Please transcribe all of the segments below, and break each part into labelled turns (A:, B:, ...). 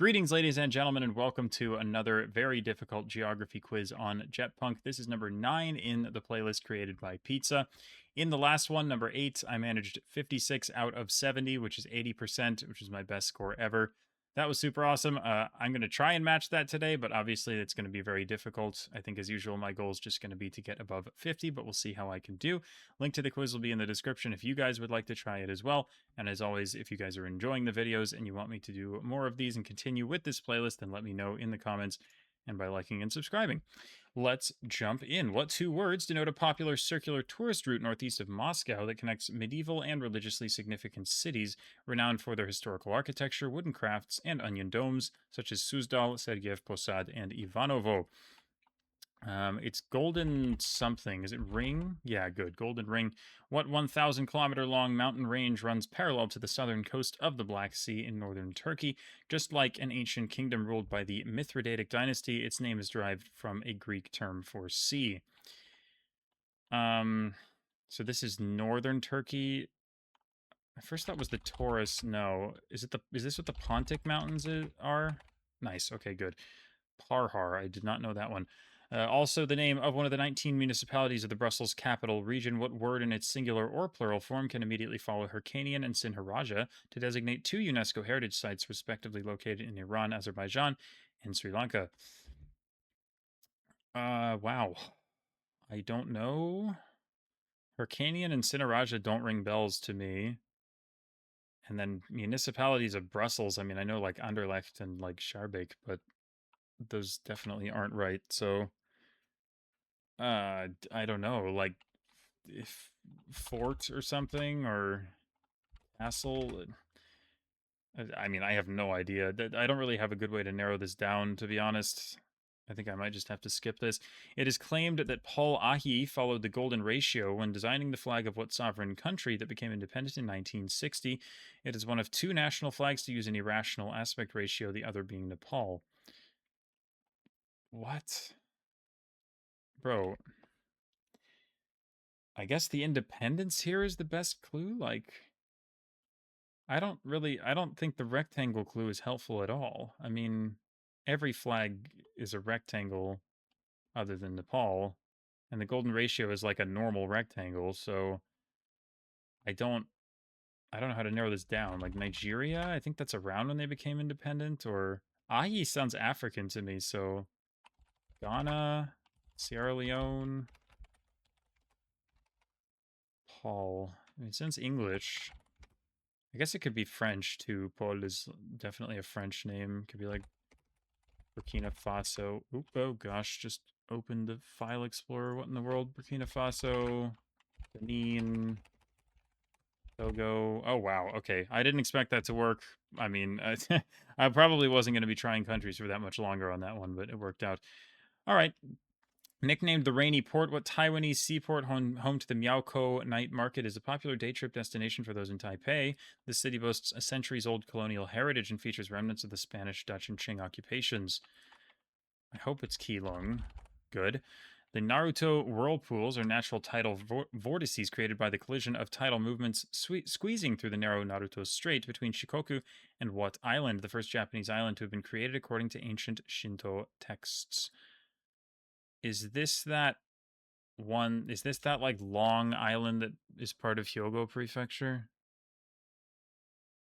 A: Greetings, ladies and gentlemen, and welcome to another very difficult geography quiz on JetPunk. This is number 9 in the playlist created by Pizza. In the last one, number 8, I managed 56 out of 70, which is 80%, which is my best score ever. That was super awesome. I'm going to try and match that today, but obviously it's going to be very difficult. I think, as usual, my goal is just going to be to get above 50, but we'll see how I can do. Link to the quiz will be in the description if you guys would like to try it as well. And as always, if you guys are enjoying the videos and you want me to do more of these and continue with this playlist, then let me know in the comments and by liking and subscribing. Let's jump in. What two words denote a popular circular tourist route northeast of Moscow that connects medieval and religiously significant cities renowned for their historical architecture, wooden crafts, and onion domes, such as Suzdal, Sergeyev Posad, and Ivanovo? It's Golden something. Is it Ring? Yeah, good. Golden Ring. What 1,000-kilometer long mountain range runs parallel to the southern coast of the Black Sea in northern Turkey? Just like an ancient kingdom ruled by the Mithridatic dynasty, its name is derived from a Greek term for sea. So this is northern Turkey. My first thought was the Taurus. No, is this what the Pontic Mountains are? Nice. Okay, good. Parhar. I did not know that one. Also, the name of one of the 19 municipalities of the Brussels capital region. What word in its singular or plural form can immediately follow Hyrcanian and Sinharaja to designate two UNESCO heritage sites, respectively located in Iran, Azerbaijan, and Sri Lanka? Wow. I don't know. Hyrcanian and Sinharaja don't ring bells to me. And then municipalities of Brussels, I mean, I know like Anderlecht and like Schaerbeek, but those definitely aren't right. So I don't know, like if fort or something or castle. I mean, I have no idea. I don't really have a good way to narrow this down, to be honest. I think I might just have to skip this. It is claimed that Paul Ahi followed the golden ratio when designing the flag of what sovereign country that became independent in 1960. It is one of two national flags to use an irrational aspect ratio, the other being Nepal. What? Bro, I guess the independence here is the best clue? Like, I don't think the rectangle clue is helpful at all. I mean, every flag is a rectangle other than Nepal, and the golden ratio is like a normal rectangle, so I don't I don't know how to narrow this down. Like Nigeria, I think that's around when they became independent, or Ahi sounds African to me, so Ghana, Sierra Leone, Paul. I mean, it sounds English. I guess it could be French too. Paul is definitely a French name. Could be like Burkina Faso. Oop, oh gosh, just opened the file explorer. What in the world? Burkina Faso, Benin, Togo. Oh wow, okay. I didn't expect that to work. I mean, I probably wasn't going to be trying countries for that much longer on that one, but it worked out. All right. Nicknamed the Rainy Port, what Taiwanese seaport home to the Miaoko night market is a popular day trip destination for those in Taipei. The city boasts a centuries-old colonial heritage and features remnants of the Spanish, Dutch, and Qing occupations. I hope it's Keelung. Good. The Naruto whirlpools are natural tidal vortices created by the collision of tidal movements squeezing through the narrow Naruto Strait between Shikoku and what island, the first Japanese island to have been created according to ancient Shinto texts. Is this that one? Is this that like long island that is part of Hyogo Prefecture?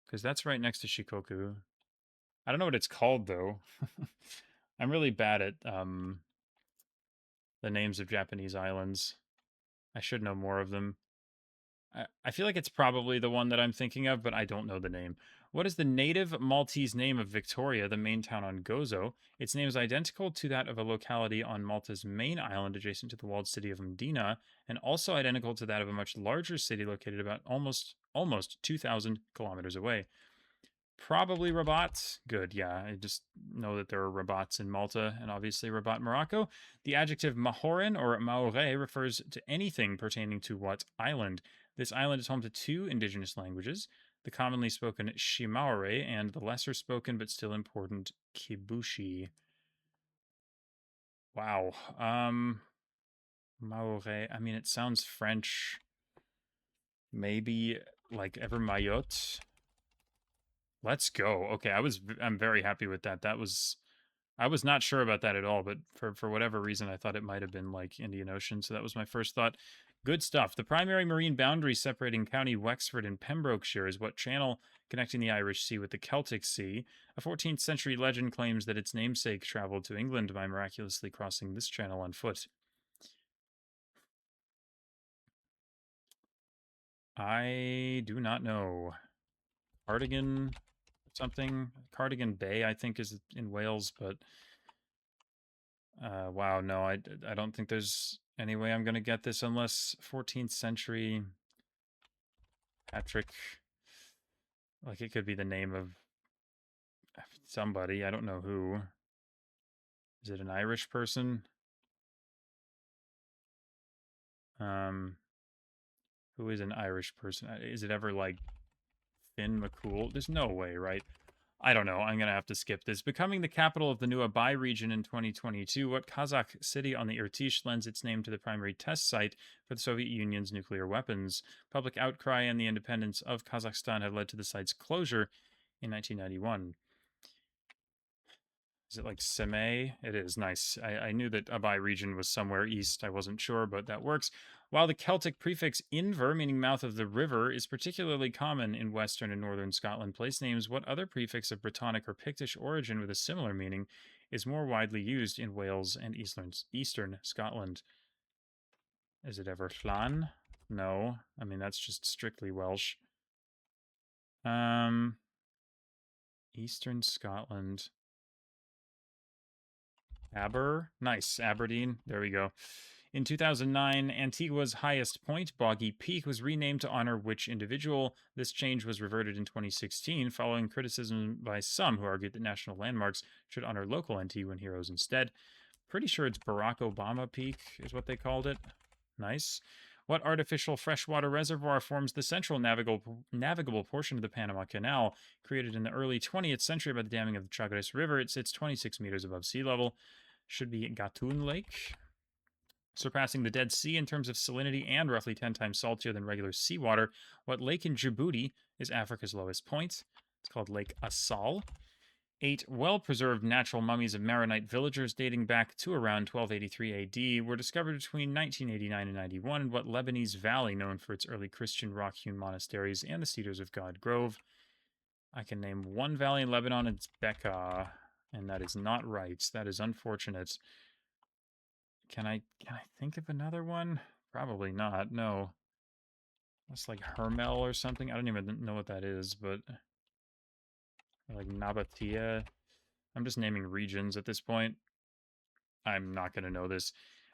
A: Because that's right next to Shikoku. I don't know what it's called though. I'm really bad at the names of Japanese islands. I should know more of them. I feel like it's probably the one that I'm thinking of, but I don't know the name. What is the native Maltese name of Victoria, the main town on Gozo? Its name is identical to that of a locality on Malta's main island adjacent to the walled city of Mdina, and also identical to that of a much larger city located about almost 2,000 kilometers away. Probably Rabat. Good, yeah. I just know that there are Rabats in Malta and obviously Rabat, Morocco. The adjective Mahoran or Maore refers to anything pertaining to what island? This island is home to two indigenous languages, the commonly spoken Shimaore and the lesser spoken but still important Kibushi. Wow. Maore. I mean, it sounds French. Maybe like ever Mayotte. Let's go. Okay, I'm very happy with that. I was not sure about that at all, but for whatever reason, I thought it might have been like Indian Ocean. So that was my first thought. Good stuff. The primary marine boundary separating County Wexford and Pembrokeshire is what channel connecting the Irish Sea with the Celtic Sea. A 14th century legend claims that its namesake traveled to England by miraculously crossing this channel on foot. I do not know. Cardigan something? Cardigan Bay, I think, is in Wales, but wow, no, I don't think there's any way I'm going to get this unless 14th century Patrick, like it could be the name of somebody. I don't know who. Is it an Irish person? Um, who is an Irish person? Is it ever like Finn McCool? There's no way, right? I don't know. I'm going to have to skip this. Becoming the capital of the new Abai region in 2022, what Kazakh city on the Irtysh lends its name to the primary test site for the Soviet Union's nuclear weapons? Public outcry and the independence of Kazakhstan have led to the site's closure in 1991. Is it like Semey? It is. Nice. I knew that Abai region was somewhere east. I wasn't sure, but that works. While the Celtic prefix inver, meaning mouth of the river, is particularly common in western and northern Scotland place names, what other prefix of Brittonic or Pictish origin with a similar meaning is more widely used in Wales and eastern Scotland? Is it ever Llan? No. I mean, that's just strictly Welsh. Um, Eastern Scotland. Nice. Aberdeen. There we go. In 2009, Antigua's highest point, Boggy Peak, was renamed to honor which individual? This change was reverted in 2016, following criticism by some who argued that national landmarks should honor local Antiguan heroes instead. Pretty sure it's Barack Obama Peak, is what they called it. Nice. What artificial freshwater reservoir forms the central navigable portion of the Panama Canal? Created in the early 20th century by the damming of the Chagres River, it sits 26 meters above sea level. Should be Gatun Lake, surpassing the Dead Sea in terms of salinity and roughly 10 times saltier than regular seawater. What lake in Djibouti is Africa's lowest point? It's called Lake Assal. 8 well-preserved natural mummies of Maronite villagers dating back to around 1283 AD were discovered between 1989 and 91 in what Lebanese valley known for its early Christian rock-hewn monasteries and the Cedars of God Grove. I can name one valley in Lebanon, it's Bekaa, and that is not right. That is unfortunate. Can I think of another one? Probably not. No. That's like Hermel or something. I don't even know what that is, but like Nabatea. I'm just naming regions at this point. I'm not going to know this.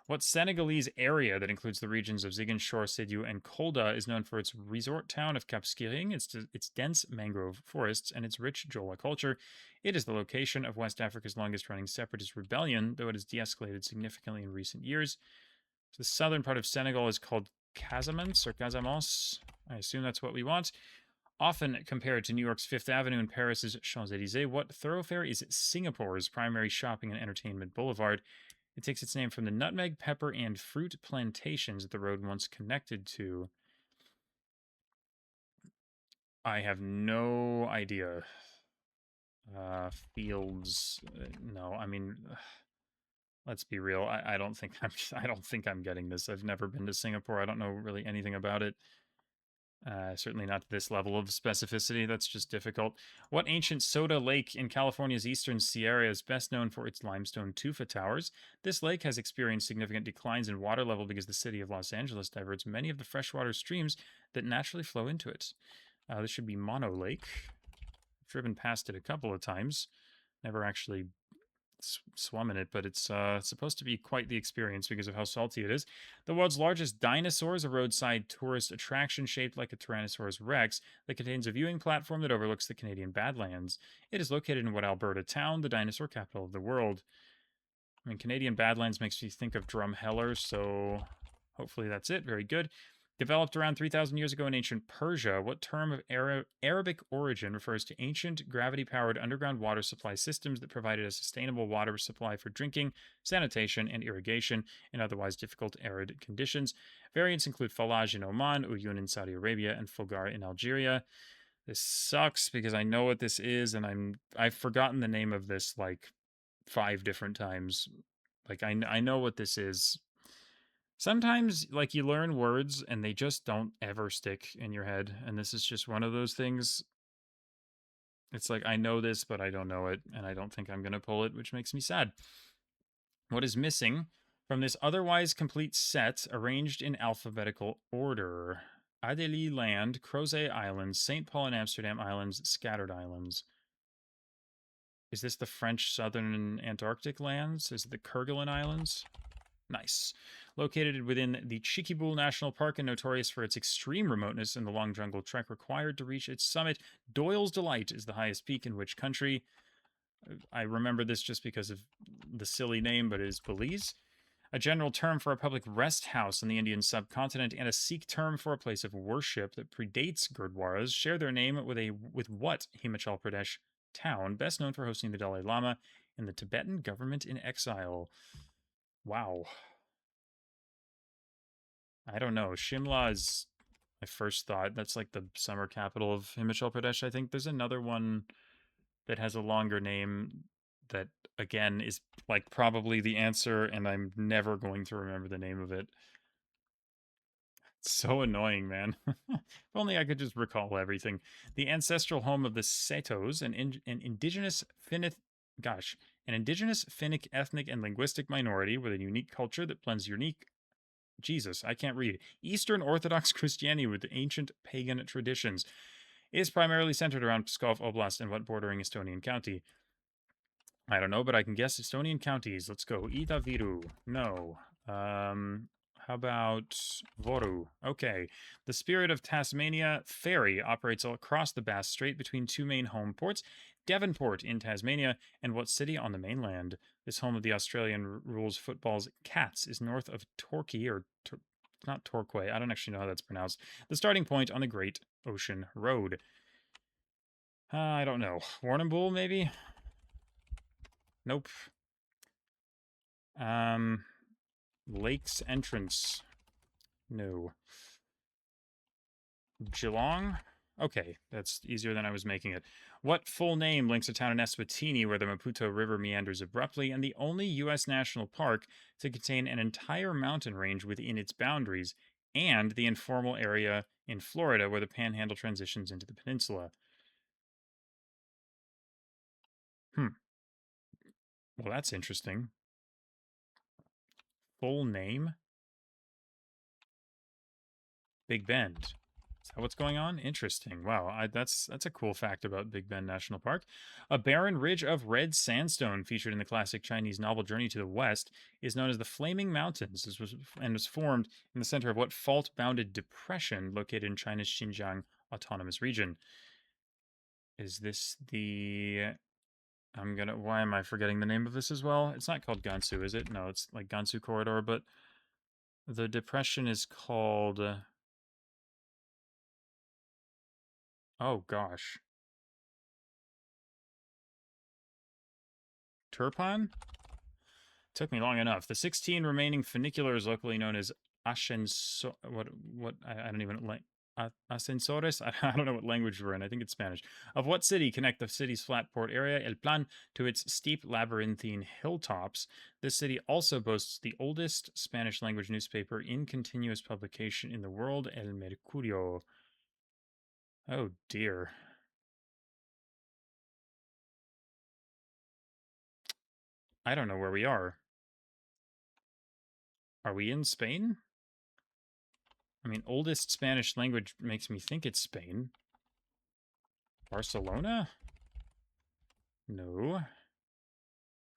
A: What Senegalese area that includes the regions of Ziguinchor, Sédhiou, and Kolda is known for its resort town of Cap Skirring, its dense mangrove forests, and its rich Jola culture? It is the location of West Africa's longest-running separatist rebellion, though it has de-escalated significantly in recent years. The southern part of Senegal is called Casamance or Casamance. I assume that's what we want. Often compared to New York's Fifth Avenue and Paris's Champs-Élysées, what thoroughfare is Singapore's primary shopping and entertainment boulevard? It takes its name from the nutmeg, pepper, and fruit plantations that the road once connected to. I have no idea. Fields. No, I mean, let's be real. I don't think I don't think I'm getting this. I've never been to Singapore. I don't know really anything about it. Certainly not to this level of specificity. That's just difficult. What ancient soda lake in California's eastern Sierra is best known for its limestone tufa towers? This lake has experienced significant declines in water level because the city of Los Angeles diverts many of the freshwater streams that naturally flow into it. This should be Mono Lake. I've driven past it a couple of times. Never actually swum in it, but it's supposed to be quite the experience because of how salty it is. The world's largest dinosaur is a roadside tourist attraction shaped like a Tyrannosaurus rex that contains a viewing platform that overlooks the Canadian Badlands. It is located in what Alberta town, the dinosaur capital of the world. I mean, Canadian Badlands makes me think of Drumheller, so hopefully that's it. Very good. Developed around 3,000 years ago in ancient Persia, what term of Arabic origin refers to ancient gravity-powered underground water supply systems that provided a sustainable water supply for drinking, sanitation, and irrigation in otherwise difficult arid conditions? Variants include Falaj in Oman, Uyun in Saudi Arabia, and Fogar in Algeria. This sucks because I know what this is and I've forgotten the name of this like 5 different times. Like I know what this is. Sometimes like you learn words and they just don't ever stick in your head, and this is just one of those things. It's like I know this but I don't know it and I don't think I'm going to pull it, which makes me sad. What is missing from this otherwise complete set arranged in alphabetical order? Adelie Land, Crozet Islands, St. Paul and Amsterdam Islands, Scattered Islands. Is this the French southern Antarctic lands? Is it the Kerguelen Islands? Nice. Located within the Chicxulub National Park and notorious for its extreme remoteness and the long jungle trek required to reach its summit, Doyle's Delight is the highest peak in which country? I remember this just because of the silly name, but it is Belize. A general term for a public rest house in the Indian subcontinent, and a Sikh term for a place of worship that predates Gurdwaras, share their name with what Himachal Pradesh town best known for hosting the Dalai Lama and the Tibetan government in exile? Wow. I don't know. Shimla is my first thought. That's like the summer capital of Himachal Pradesh. I think there's another one that has a longer name that again is like probably the answer, and I'm never going to remember the name of it. It's so annoying, man. If only I could just recall everything. The ancestral home of the Setos, an indigenous Finnic, gosh, an indigenous Finnic ethnic and linguistic minority with a unique culture that blends unique. Jesus, I can't read. Eastern Orthodox Christianity with ancient pagan traditions. It is primarily centered around Pskov Oblast and what bordering Estonian county. I don't know, but I can guess Estonian counties. Let's go. Ida-Viru. No. How about Voru? Okay. The Spirit of Tasmania ferry operates across the Bass Strait between two main home ports, Devonport in Tasmania and what city on the mainland? This home of the Australian rules football's Cats is north of Torquay, or not Torquay. I don't actually know how that's pronounced. The starting point on the Great Ocean Road. I don't know. Warrnambool, maybe? Nope. Um, Lake's Entrance. No. Geelong? Okay, that's easier than I was making it. What full name links a town in Eswatini where the Maputo River meanders abruptly and the only U.S. national park to contain an entire mountain range within its boundaries, and the informal area in Florida where the Panhandle transitions into the peninsula? Hmm. Well, that's interesting. Full name? Big Bend. Is that what's going on? Interesting. Wow, that's a cool fact about Big Bend National Park. A barren ridge of red sandstone featured in the classic Chinese novel Journey to the West is known as the Flaming Mountains. And was formed in the center of what fault-bounded depression located in China's Xinjiang Autonomous Region? Is this the why am I forgetting the name of this as well? It's not called Gansu, is it? No, it's like Gansu Corridor, but the depression is called oh gosh. Turpan? Took me long enough. The 16 remaining funiculars, locally known as ascensor, what I don't even like ascensores. I don't know what language we're in. I think it's Spanish. Of what city connect the city's flat port area, El Plan, to its steep labyrinthine hilltops? This city also boasts the oldest Spanish language newspaper in continuous publication in the world, El Mercurio. Oh dear. I don't know where we are. Are we in Spain? I mean, oldest Spanish language makes me think it's Spain. Barcelona? No.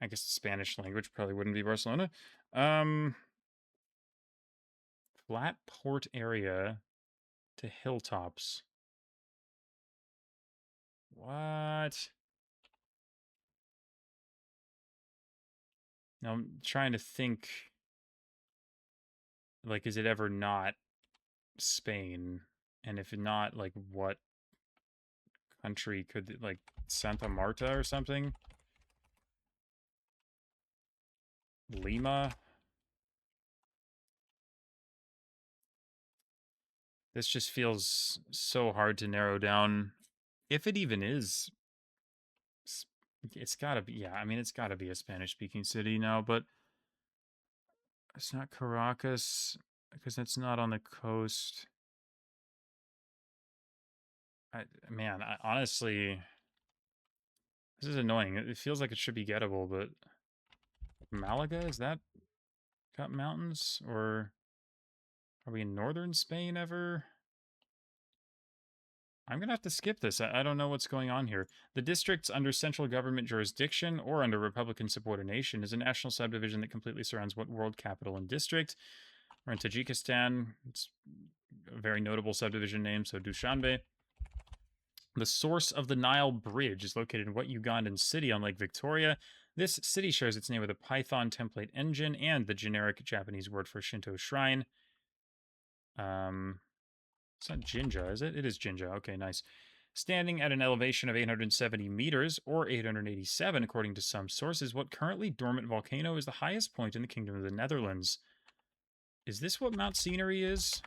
A: I guess the Spanish language probably wouldn't be Barcelona. Um, Flat port area to hilltops. What? Now I'm trying to think, like, is it ever not Spain? And if not, like, what country could, like, Santa Marta or something? Lima? This just feels so hard to narrow down. If it even is, it's gotta be, yeah, I mean, it's gotta be a Spanish-speaking city now, but it's not Caracas, because it's not on the coast. Man, honestly, this is annoying. It feels like it should be gettable, but Malaga, is that got mountains? Or are we in northern Spain ever? I'm going to have to skip this. I don't know what's going on here. The districts under central government jurisdiction or under Republican subordination is a national subdivision that completely surrounds what world capital and district. We're in Tajikistan. It's a very notable subdivision name, so Dushanbe. The source of the Nile Bridge is located in what Ugandan city on Lake Victoria. This city shares its name with a Python template engine and the generic Japanese word for Shinto shrine. It's not Jinja, is it? It is Jinja. Okay, nice. Standing at an elevation of 870 meters, or 887 according to some sources, what currently dormant volcano is the highest point in the Kingdom of the Netherlands? Is this what Mount Scenery is?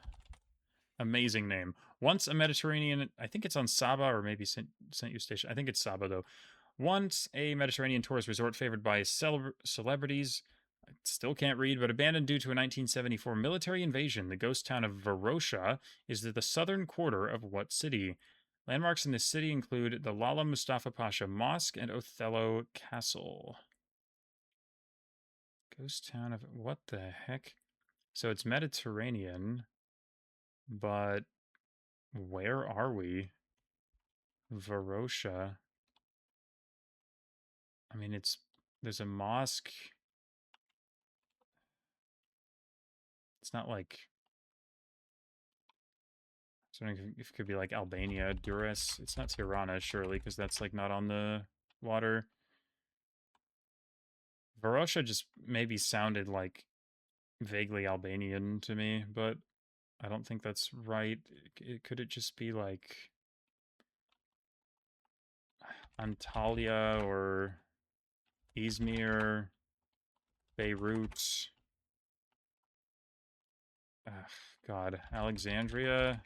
A: Amazing name. Once a Mediterranean, I think it's on Saba or maybe St. Eustatius. I think it's Saba though. Once a Mediterranean tourist resort favored by celebrities. I still can't read, but abandoned due to a 1974 military invasion, the ghost town of Varosha is the southern quarter of what city? Landmarks in this city include the Lala Mustafa Pasha Mosque and Othello Castle. Ghost town of what the heck? So it's Mediterranean, but where are we? Varosha. I mean, there's a mosque. It's not like, so if it could be like Albania, Durrës. It's not Tirana, surely, because that's like not on the water. Varosha just maybe sounded like vaguely Albanian to me, but I don't think that's right. Could it just be like Antalya or Izmir, Beirut? Ugh, God, Alexandria,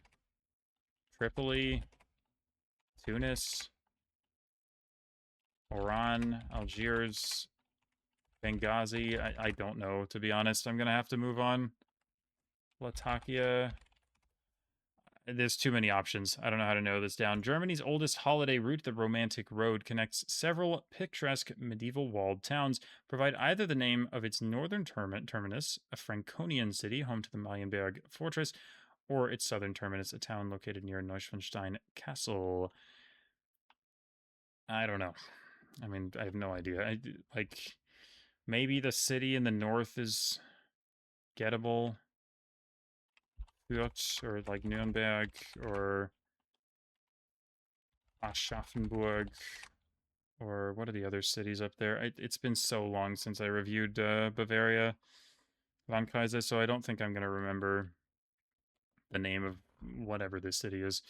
A: Tripoli, Tunis, Oran, Algiers, Benghazi. I don't know, to be honest. I'm going to have to move on. Latakia. There's too many options. I don't know how to narrow this down. Germany's oldest holiday route, the Romantic Road, connects several picturesque medieval walled towns, provide either the name of its northern terminus, a Franconian city home to the Marienberg fortress, or its southern terminus, a town located near Neuschwanstein Castle. I don't know. I mean, I have no idea. Like, maybe the city in the north is gettable. Fürth, or like Nuremberg, or Aschaffenburg, or what are the other cities up there? It's been so long since I reviewed Bavaria Landkreise, so I don't think I'm going to remember the name of whatever this city is.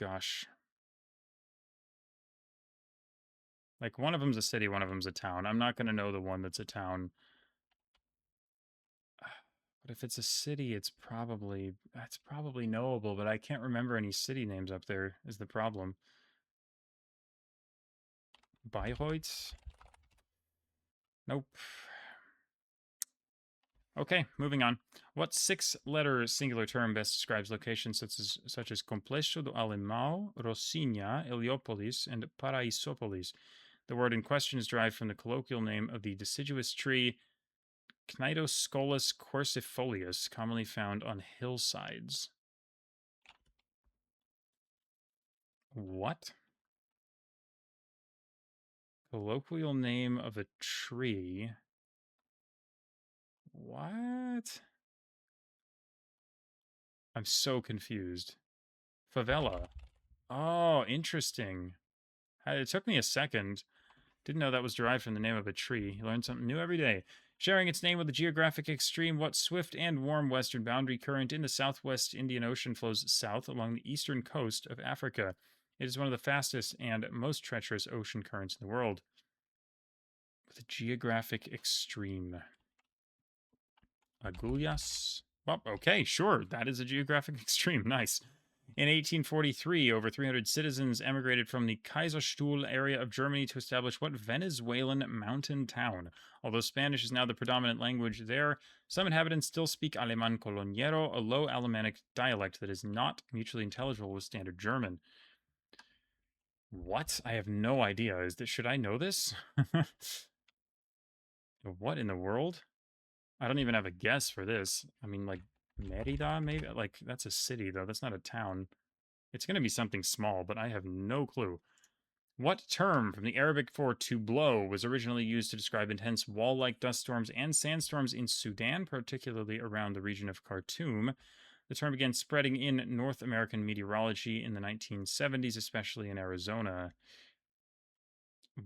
A: Gosh. Like, one of them's a city, one of them's a town. I'm not going to know the one that's a town. But if it's a city, it's probably knowable, but I can't remember any city names up there is the problem. Bayreuth? Nope. Okay, moving on. What six-letter singular term best describes locations such as Complexo do Alemão, Rocinha, Heliópolis, and Paraisópolis? The word in question is derived from the colloquial name of the deciduous tree Cnidoscolus quercifolius, commonly found on hillsides. What? Colloquial name of a tree. What? I'm so confused. Favela. Oh, interesting. It took me a second. Didn't know that was derived from the name of a tree. You learn something new every day. Sharing its name with the geographic extreme, what swift and warm western boundary current in the southwest Indian Ocean flows south along the eastern coast of Africa? It is one of the fastest and most treacherous ocean currents in the world. With a geographic extreme. Agulhas? Well, okay, sure. That is a geographic extreme. Nice. In 1843, over 300 citizens emigrated from the Kaiserstuhl area of Germany to establish what Venezuelan mountain town? Although Spanish is now the predominant language there, some inhabitants still speak Alemán Coloniero, a low Alemannic dialect that is not mutually intelligible with Standard German. What? I have no idea. Should I know this? What in the world? I don't even have a guess for this. I mean, like Merida, maybe? Like, that's a city, though. That's not a town. It's going to be something small, but I have no clue. What term from the Arabic for to blow was originally used to describe intense wall-like dust storms and sandstorms in Sudan, particularly around the region of Khartoum? The term began spreading in North American meteorology in the 1970s, especially in Arizona.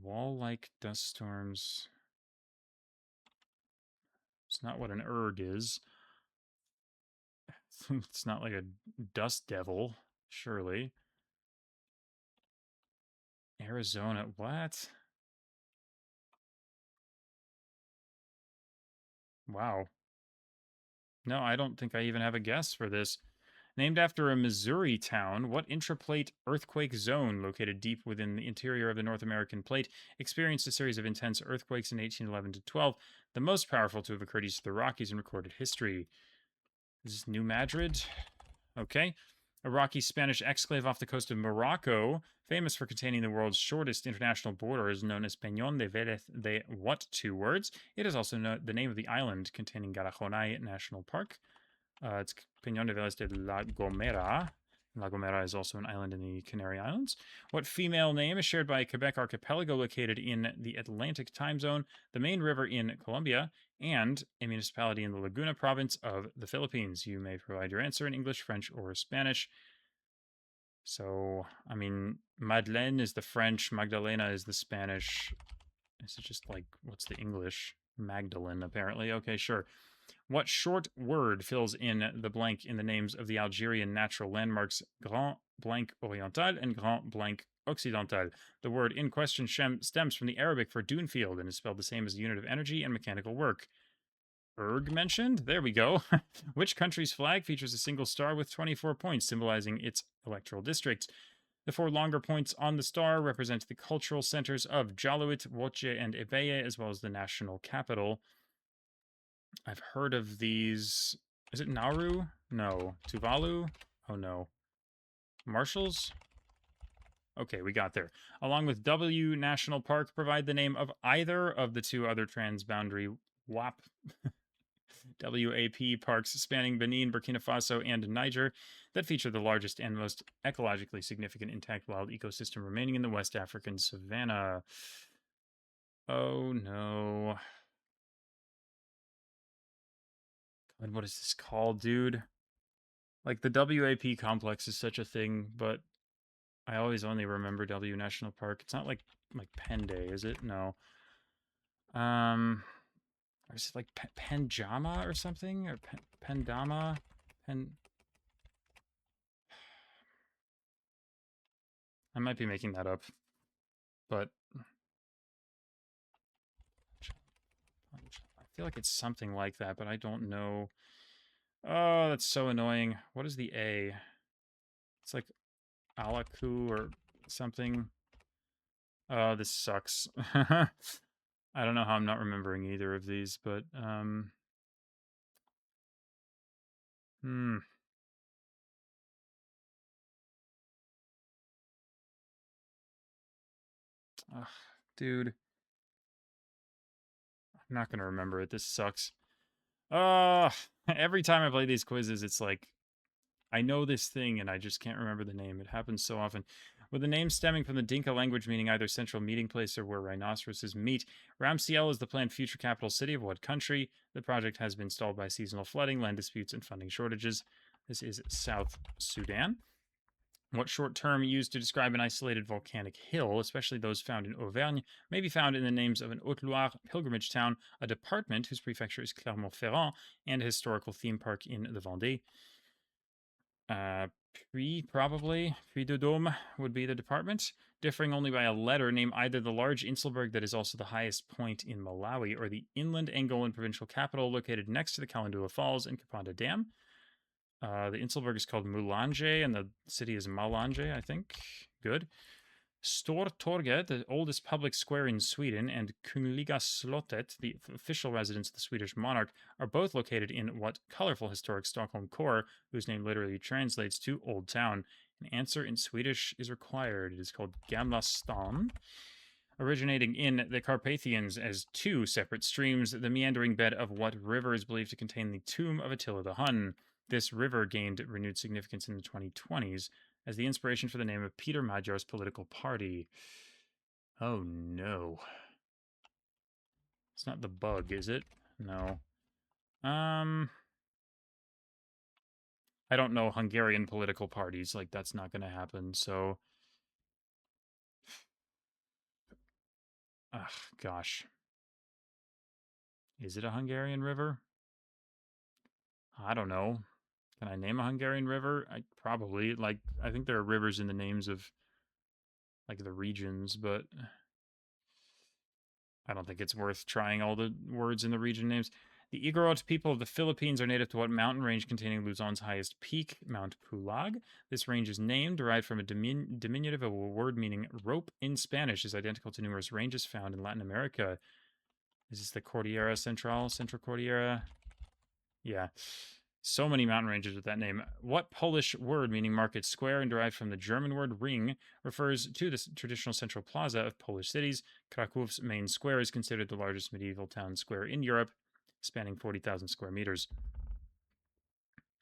A: Wall-like dust storms. It's not what an erg is. It's not like a dust devil, surely. Arizona, what? Wow. No, I don't think I even have a guess for this. Named after a Missouri town, what intraplate earthquake zone located deep within the interior of the North American plate experienced a series of intense earthquakes in 1811 to 12, the most powerful to have occurred east of the Rockies in recorded history? Is this New Madrid? Okay. A rocky Spanish exclave off the coast of Morocco, famous for containing the world's shortest international border, is known as Peñón de Vélez de what two words? It is also the name of the island containing Garajonay National Park. It's Peñón de Vélez de la Gomera. La Gomera is also an island in the Canary Islands. What female name is shared by a Quebec archipelago located in the Atlantic time zone, the main river in Colombia, and a municipality in the Laguna province of the Philippines? You may provide your answer in English, French, or Spanish. So, I mean, Madeleine is the French, Magdalena is the Spanish. Is it just like, what's the English? Magdalene, apparently. Okay, sure. What short word fills in the blank in the names of the Algerian natural landmarks Grand Blanc Oriental and Grand Blanc Occidental? The word in question stems from the Arabic for dune field and is spelled the same as the unit of energy and mechanical work. Erg mentioned? There we go. Which country's flag features a single star with 24 points, symbolizing its electoral district? The four longer points on the star represent the cultural centers of Jaluit, Woche, and Ebeye, as well as the national capital. I've heard of these. Is it Nauru? No. Tuvalu? Oh no. Marshalls? Okay, we got there. Along with W National Park, provide the name of either of the two other transboundary WAP WAP parks spanning Benin, Burkina Faso, and Niger that feature the largest and most ecologically significant intact wild ecosystem remaining in the West African savanna. Oh no. God, what is this called, dude? Like, the WAP complex is such a thing, but I always only remember W National Park. It's not like Penday, is it? No. Or is it like Penjama or something? Or Pendama? Pen. I might be making that up, but I feel like it's something like that, but I don't know. Oh, that's so annoying. What is the A? It's like Alaku or something. Oh, this sucks. I don't know how I'm not remembering either of these, but hmm. Ugh, dude, I'm not gonna remember it. This sucks. Every time I play these quizzes, it's like I know this thing and I just can't remember the name. It happens so often. With the name stemming from the Dinka language meaning either central meeting place or where rhinoceroses meet, Ramciel is the planned future capital city of what country? The project has been stalled by seasonal flooding, land disputes, and funding shortages. This is South Sudan. What short term used to describe an isolated volcanic hill, especially those found in Auvergne, may be found in the names of an Haute-Loire pilgrimage town, a department whose prefecture is Clermont-Ferrand, and a historical theme park in the Vendée. Puy, probably. Puy de Dôme would be the department. Differing only by a letter, name either the large Inselberg that is also the highest point in Malawi or the inland Angolan provincial capital located next to the Calendula Falls and Kapanda Dam. The Inselberg is called Mulange, and the city is Malange, I think. Good. Stortorget, the oldest public square in Sweden, and Kungliga slottet, the official residence of the Swedish monarch, are both located in what colorful historic Stockholm core, whose name literally translates to Old Town. An answer in Swedish is required. It is called Gamla stan. Originating in the Carpathians as two separate streams, the meandering bed of what river is believed to contain the tomb of Attila the Hun. This river gained renewed significance in the 2020s as the inspiration for the name of Peter Magyar's political party. Oh no. It's not the bug, is it? No. I don't know Hungarian political parties. Like, that's not going to happen. So, ugh, gosh. Is it a Hungarian river? I don't know. Can I name a Hungarian river? I probably. Like, I think there are rivers in the names of, like, the regions, but I don't think it's worth trying all the words in the region names. The Igorot people of the Philippines are native to what mountain range containing Luzon's highest peak, Mount Pulag? This range is named, derived from a diminutive of a word meaning rope in Spanish, is identical to numerous ranges found in Latin America. Is this the Cordillera Central? Central Cordillera? Yeah. So many mountain ranges with that name. What Polish word meaning market square and derived from the German word ring refers to the traditional central plaza of Polish cities? Krakow's main square is considered the largest medieval town square in Europe, spanning 40,000 square meters.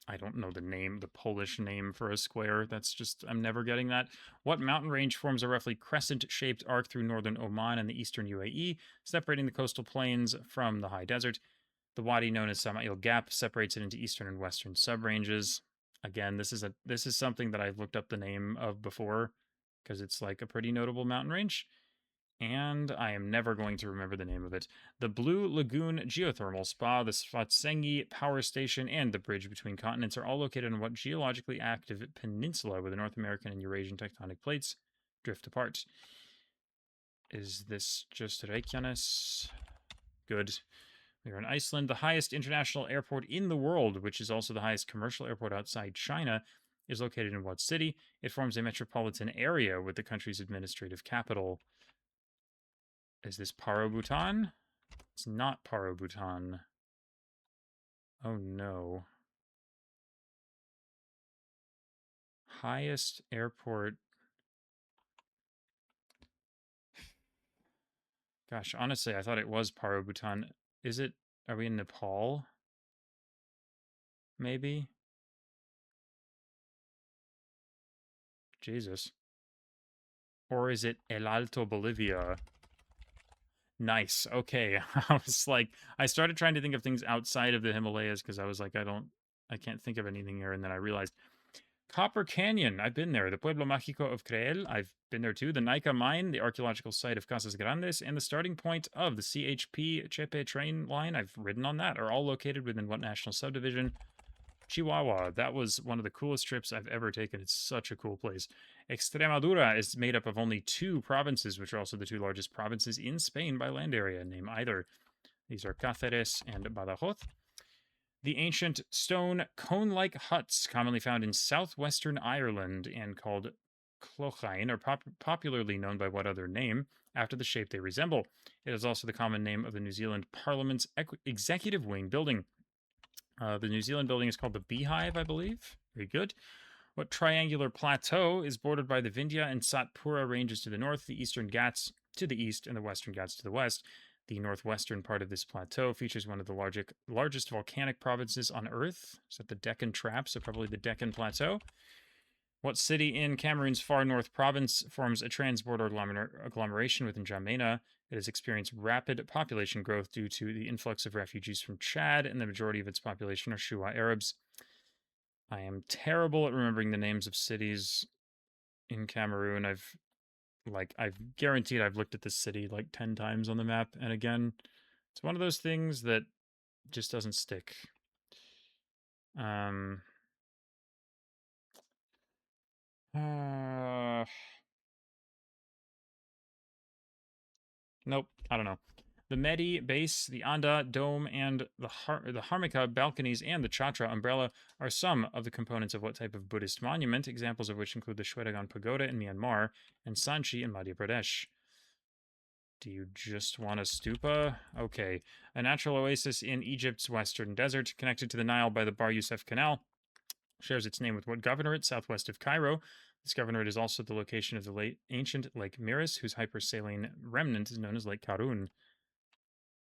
A: I don't know the name, the Polish name for a square. That's just, I'm never getting that. What mountain range forms a roughly crescent shaped arc through northern Oman and the eastern UAE, separating the coastal plains from the high desert? The wadi known as Samail Gap separates it into eastern and western subranges. Again, this is something that I've looked up the name of before because it's like a pretty notable mountain range, and I am never going to remember the name of it. The Blue Lagoon Geothermal Spa, the Svatsengi Power Station, and the bridge between continents are all located on what geologically active peninsula where the North American and Eurasian tectonic plates drift apart. Is this just Reykjanes? Good. We are in Iceland. The highest international airport in the world, which is also the highest commercial airport outside China, is located in what city? It forms a metropolitan area with the country's administrative capital. Is this Paro, Bhutan? It's not Paro, Bhutan. Oh no. Highest airport. Gosh, honestly, I thought it was Paro, Bhutan. Is it? Are we in Nepal? Maybe? Jesus. Or is it El Alto, Bolivia? Nice. Okay. I was like, I started trying to think of things outside of the Himalayas because I was like, I can't think of anything here. And then I realized Copper Canyon. I've been there. The Pueblo Mágico of Creel. I've been there too. The Nika Mine, the archaeological site of Casas Grandes, and the starting point of the CHP Chepe train line. I've ridden on that. Are all located within what national subdivision? Chihuahua. That was one of the coolest trips I've ever taken. It's such a cool place. Extremadura is made up of only two provinces, which are also the two largest provinces in Spain by land area. Name either. These are Cáceres and Badajoz. The ancient stone cone-like huts commonly found in southwestern Ireland and called clochain are popularly known by what other name after the shape they resemble. It is also the common name of the New Zealand Parliament's executive wing building. The New Zealand building is called the Beehive, I believe. Very good. What triangular plateau is bordered by the Vindhya and Satpura ranges to the north, the Eastern Ghats to the east, and the Western Ghats to the west? The northwestern part of this plateau features one of the largest volcanic provinces on Earth. Is that the Deccan Trap? So probably the Deccan Plateau. What city in Cameroon's far north province forms a transborder agglomeration with N'Djamena? It has experienced rapid population growth due to the influx of refugees from Chad, and the majority of its population are Shua Arabs. I am terrible at remembering the names of cities in Cameroon. I've guaranteed I've looked at this city like 10 times on the map, and again, it's one of those things that just doesn't stick. Um Nope, I don't know. The Medi base, the Anda dome, and the Harmika balconies and the Chhatra umbrella are some of the components of what type of Buddhist monument, examples of which include the Shwedagon Pagoda in Myanmar and Sanchi in Madhya Pradesh. Do you just want a stupa? Okay. A natural oasis in Egypt's western desert, connected to the Nile by the Bar Youssef Canal, shares its name with what governorate southwest of Cairo. This governorate is also the location of the ancient Lake Miras, whose hypersaline remnant is known as Lake Karun.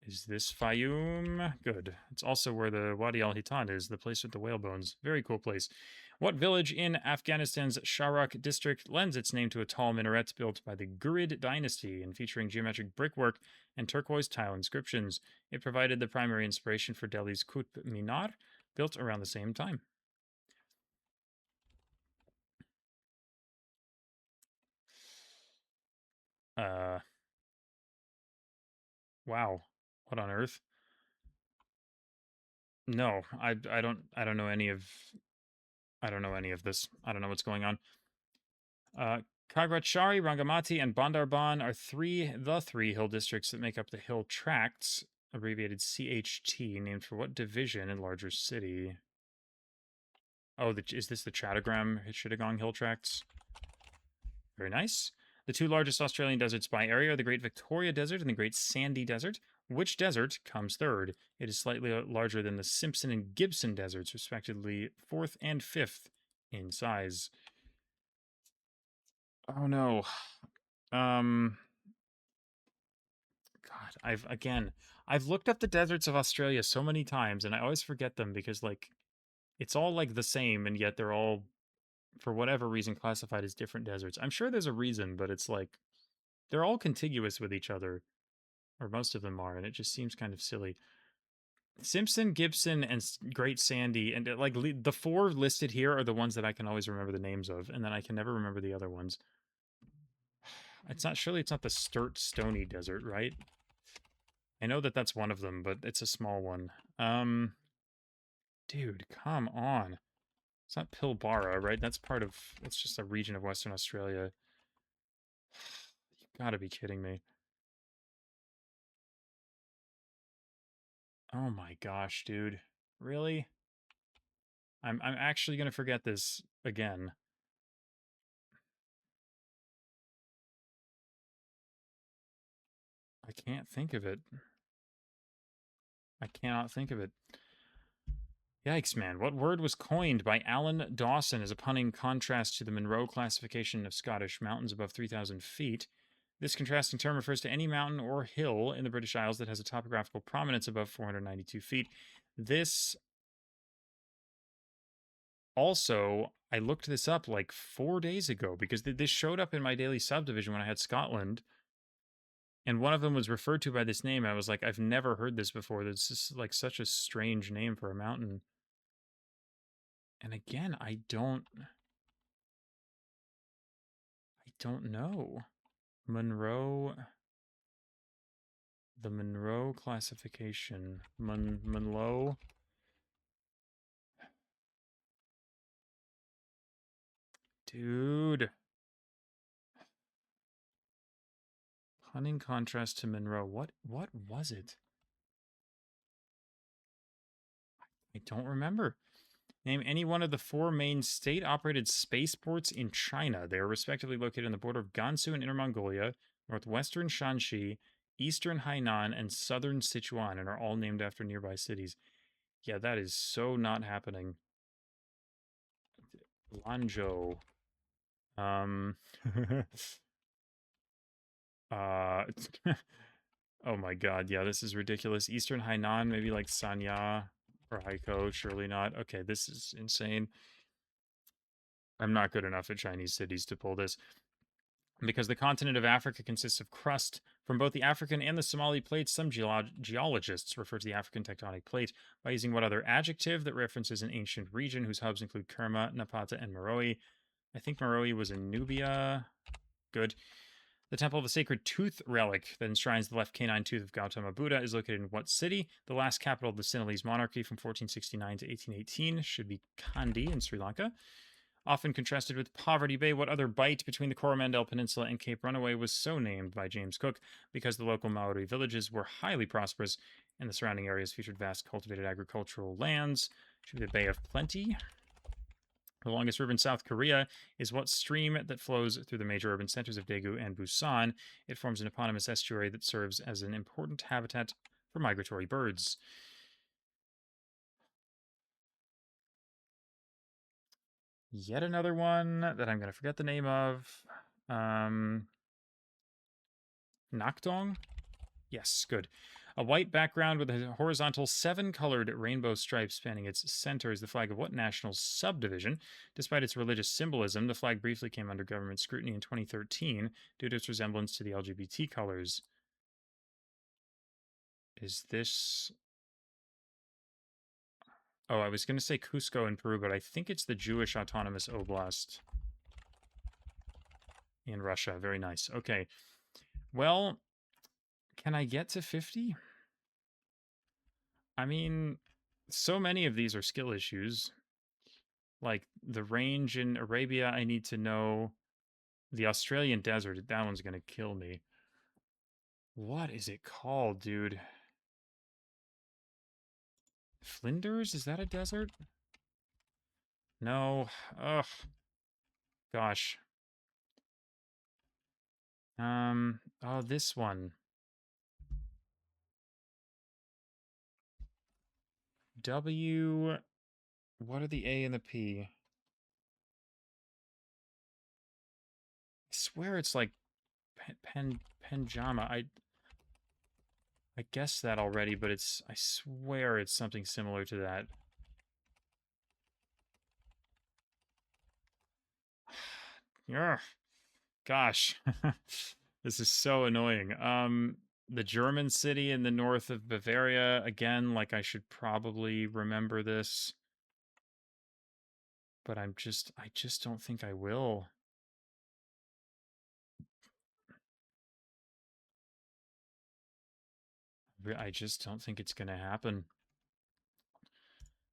A: Is this Fayum? Good. It's also where the Wadi al Hitan is, the place with the whale bones. Very cool place. What village in Afghanistan's Sharak district lends its name to a tall minaret built by the Ghurid dynasty and featuring geometric brickwork and turquoise tile inscriptions? It provided the primary inspiration for Delhi's Qutb Minar, built around the same time. Wow. What on earth? No, I don't know any of this. I don't know what's going on. Kagratshari, Rangamati, and Bandarban are the three hill districts that make up the hill tracts, abbreviated CHT, named for what division in larger city? Oh, is this the Chittagong Hill Tracts? Very nice. The two largest Australian deserts by area are the Great Victoria Desert and the Great Sandy Desert. Which desert comes third? It is slightly larger than the Simpson and Gibson deserts, respectively fourth and fifth in size. Oh no. God, I've looked up the deserts of Australia so many times and I always forget them because like it's all like the same and yet they're all for whatever reason classified as different deserts. I'm sure there's a reason, but it's like they're all contiguous with each other, or most of them are, and it just seems kind of silly. Simpson, Gibson, and Great Sandy, and like the four listed here are the ones that I can always remember the names of, and then I can never remember the other ones. Surely it's not the Sturt Stony Desert, right? I know that that's one of them, but it's a small one. Dude, come on. It's not Pilbara, right? That's just a region of Western Australia. You gotta be kidding me. Oh my gosh, dude. Really? I'm actually gonna forget this again. I can't think of it. I cannot think of it. Yikes, man. What word was coined by Alan Dawson as a punning contrast to the Munro classification of Scottish mountains above 3,000 feet? This contrasting term refers to any mountain or hill in the British Isles that has a topographical prominence above 492 feet. This also, I looked this up like 4 days ago because this showed up in my daily subdivision when I had Scotland. And one of them was referred to by this name. I was like, I've never heard this before. This is like such a strange name for a mountain. And again, I don't know. Munro, the Munro classification. Munro. Dude. Punning contrast to Munro. What was it? I don't remember. Name any one of the four main state-operated spaceports in China. They are respectively located on the border of Gansu in Inner Mongolia, northwestern Shanxi, eastern Hainan, and southern Sichuan, and are all named after nearby cities. Yeah, that is so not happening. Lanzhou. uh, oh my god, yeah, this is ridiculous. Eastern Hainan, maybe like Sanya or Haikou, surely not. Okay, this is insane. I'm not good enough at Chinese cities to pull this. Because the continent of Africa consists of crust from both the African and the Somali plates, some geologists refer to the African tectonic plate by using what other adjective that references an ancient region whose hubs include Kerma, Napata, and Meroe. I think Meroe was in Nubia. Good. The Temple of the Sacred Tooth relic that enshrines the left canine tooth of Gautama Buddha is located in what city? The last capital of the Sinhalese monarchy from 1469 to 1818 should be Kandy in Sri Lanka. Often contrasted with Poverty Bay, what other bight between the Coromandel Peninsula and Cape Runaway was so named by James Cook because the local Maori villages were highly prosperous and the surrounding areas featured vast cultivated agricultural lands. Should be the Bay of Plenty. The longest river in South Korea is what stream that flows through the major urban centers of Daegu and Busan. It forms an eponymous estuary that serves as an important habitat for migratory birds. Yet another one that I'm going to forget the name of. Nakdong? Yes, good. A white background with a horizontal 7-colored rainbow stripe spanning its center is the flag of what national subdivision? Despite its religious symbolism, the flag briefly came under government scrutiny in 2013 due to its resemblance to the LGBT colors. Is this... Oh, I was going to say Cusco in Peru, but I think it's the Jewish Autonomous Oblast in Russia. Very nice. Okay. Well, can I get to 50? I mean, so many of these are skill issues. Like the range in Arabia, I need to know. The Australian desert, that one's going to kill me. What is it called, dude? Flinders? Is that a desert? No. Ugh. Gosh. Oh, this one. W. What are the A and the P? I swear it's like Penjama. I guessed that already, but I swear it's something similar to that. Ugh. Gosh. This is so annoying. The German city in the north of Bavaria, again, like I should probably remember this, but I just don't think I will. I just don't think it's going to happen.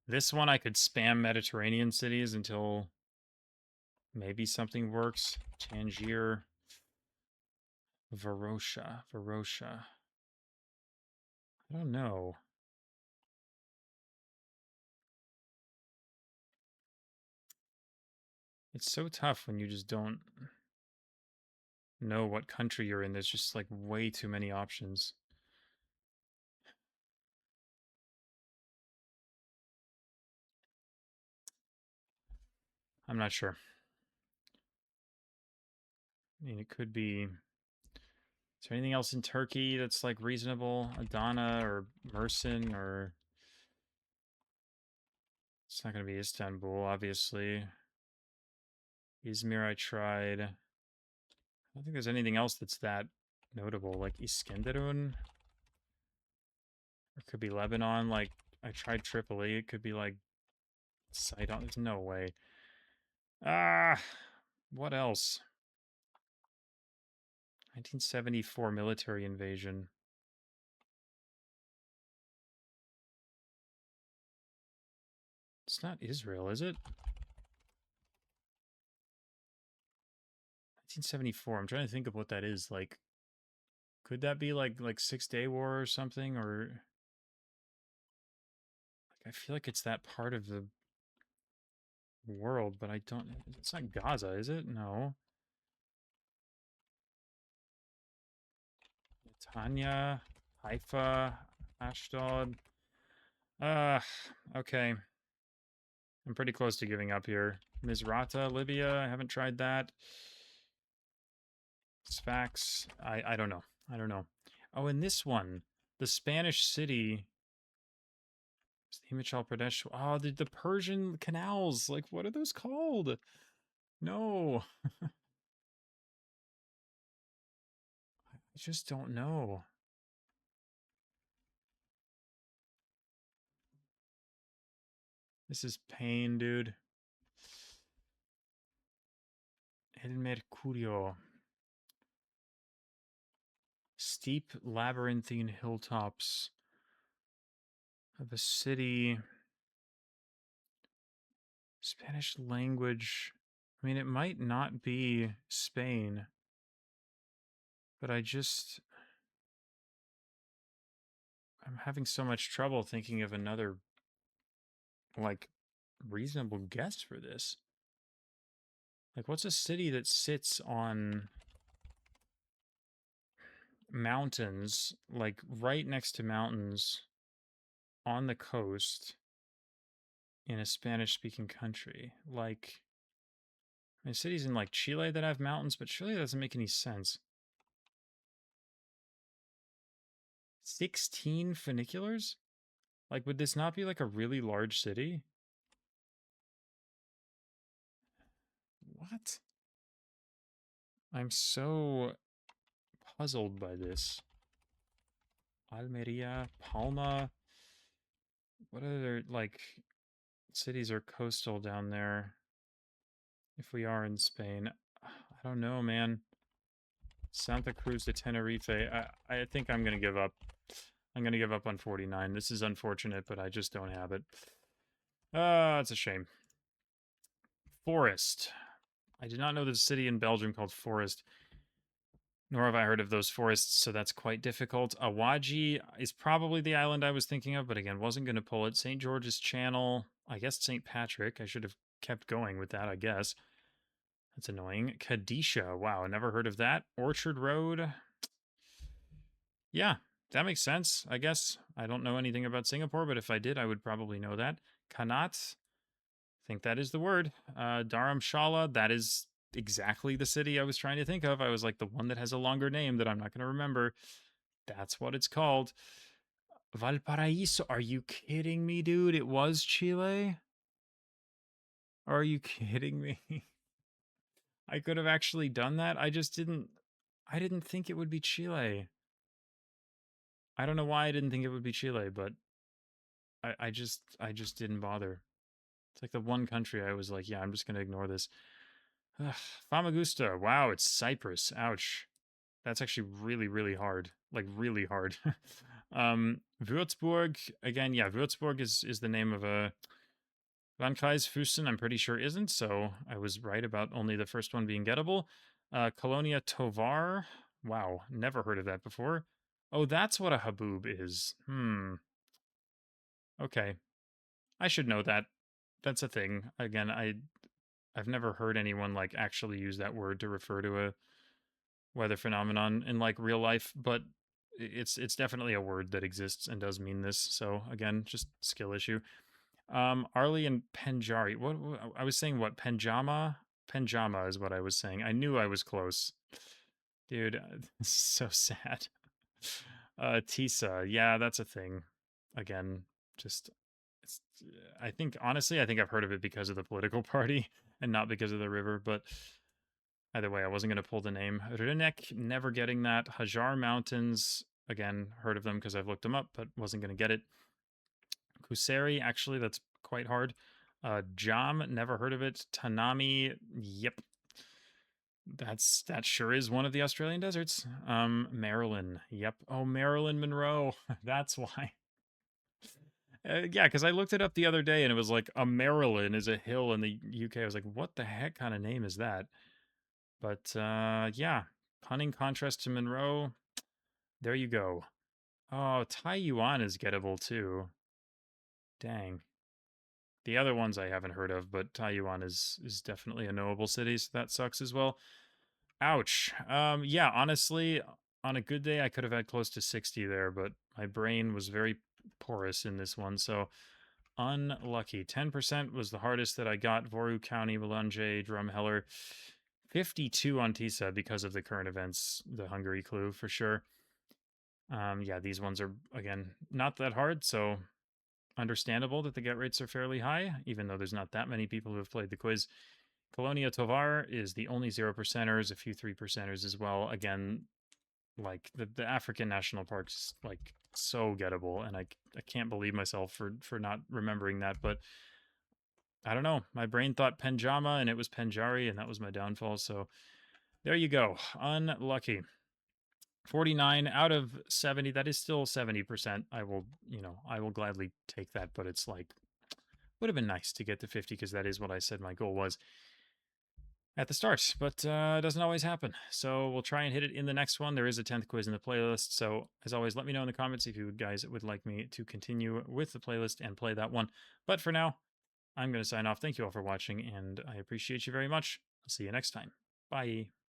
A: This one I could spam Mediterranean cities until maybe something works. Tangier, Varosha. I don't know. It's so tough when you just don't know what country you're in. There's just like way too many options. I'm not sure. I mean, it could be. Is there anything else in Turkey that's like reasonable? Adana or Mersin or. It's not going to be Istanbul, obviously. Izmir, I tried. I don't think there's anything else that's that notable. Like Iskenderun. Or it could be Lebanon. Like, I tried Tripoli. It could be like Sidon. There's no way. Ah, what else? 1974 military invasion. It's not Israel, is it? 1974. I'm trying to think of what that is. Like, could that be like 6 Day War or something? Or like, I feel like it's that part of the world, but I don't. It's not Gaza, is it? No. Tanya, Haifa, Ashdod. Uh, okay. I'm pretty close to giving up here. Misrata, Libya. I haven't tried that. Sfax. I don't know. I don't know. Oh, and this one, the Spanish city. Himachal Pradesh. Oh, the Persian canals. Like, what are those called? No, I just don't know. This is pain, dude. El Mercurio. Steep labyrinthine hilltops of a city. Spanish language. I mean, it might not be Spain, but I'm having so much trouble thinking of another, like, reasonable guess for this. Like, what's a city that sits on mountains, like right next to mountains on the coast in a Spanish speaking country? Like, I mean, cities in like Chile that have mountains, but surely that doesn't make any sense. 16 funiculars? Like, would this not be like a really large city? What? I'm so puzzled by this. Almeria, Palma. What other, like, cities are coastal down there if we are in Spain? I don't know, man. Santa Cruz de Tenerife. I think I'm going to give up. I'm going to give up on 49. This is unfortunate, but I just don't have it. It's a shame. Forest. I did not know there's a city in Belgium called Forest, nor have I heard of those forests, so that's quite difficult. Awaji is probably the island I was thinking of, but again, wasn't going to pull it. St. George's Channel. I guess St. Patrick. I should have kept going with that, I guess. That's annoying. Kadisha. Wow, never heard of that. Orchard Road. Yeah, that makes sense, I guess. I don't know anything about Singapore, but if I did, I would probably know that. Kanat, I think that is the word. Dharamshala, that is exactly the city I was trying to think of. I was like, the one that has a longer name that I'm not going to remember. That's what it's called. Valparaiso, are you kidding me, dude? It was Chile? Are you kidding me? I could have actually done that. I didn't think it would be Chile. I don't know why I didn't think it would be Chile, but I just didn't bother. It's like the one country I was like, yeah, I'm just gonna ignore this. Ugh, Famagusta. Wow, it's Cyprus. Ouch. That's actually really, really hard. Like really hard. Würzburg, again, yeah, Würzburg is the name of a Landkreis. Füssen, I'm pretty sure isn't, so I was right about only the first one being gettable. Colonia Tovar. Wow, never heard of that before. Oh, that's what a haboob is. Okay. I should know that. That's a thing. Again, I've never heard anyone like actually use that word to refer to a weather phenomenon in like real life, but it's definitely a word that exists and does mean this. So again, just skill issue. Arlie and Penjari. What I was saying? What Penjama? Penjama is what I was saying. I knew I was close, dude. So sad. Tisa. Yeah, that's a thing. Again, just it's. I think honestly, I think I've heard of it because of the political party and not because of the river. But either way, I wasn't going to pull the name. Rinek, never getting that. Hajar Mountains. Again, heard of them because I've looked them up, but wasn't going to get it. Kuseri, actually, that's quite hard. Jam, never heard of it. Tanami, yep. That sure is one of the Australian deserts. Marilyn, yep. Oh, Marilyn Monroe. That's why. Yeah, because I looked it up the other day and it was like a Marilyn is a hill in the UK. I was like, what the heck kind of name is that? But yeah, punning contrast to Monroe. There you go. Oh, Taiyuan is gettable too. Dang. The other ones I haven't heard of, but Taiyuan is definitely a knowable city, so that sucks as well. Ouch. Yeah, honestly, on a good day I could have had close to 60 there, but my brain was very porous in this one, so unlucky. 10% was the hardest that I got. Voru County, Malanje, Drumheller. 52 on Tisa because of the current events, the Hungary clue for sure. Yeah, these ones are again not that hard, so understandable that the get rates are fairly high, even though there's not that many people who have played the quiz. Colonia Tovar is the only 0%ers, a few 3%ers as well. Again, like the African national parks, like so gettable, and I can't believe myself for not remembering that, but I don't know. My brain thought Penjama and it was Penjari, and that was my downfall. So there you go. Unlucky. 49 out of 70. That is still 70%. I will gladly take that, but it's like would have been nice to get to 50 because that is what I said my goal was. at the start, but it doesn't always happen. So we'll try and hit it in the next one. There is a 10th quiz in the playlist. So, as always, let me know in the comments if you guys would like me to continue with the playlist and play that one. But for now, I'm going to sign off. Thank you all for watching, and I appreciate you very much. I'll see you next time. Bye.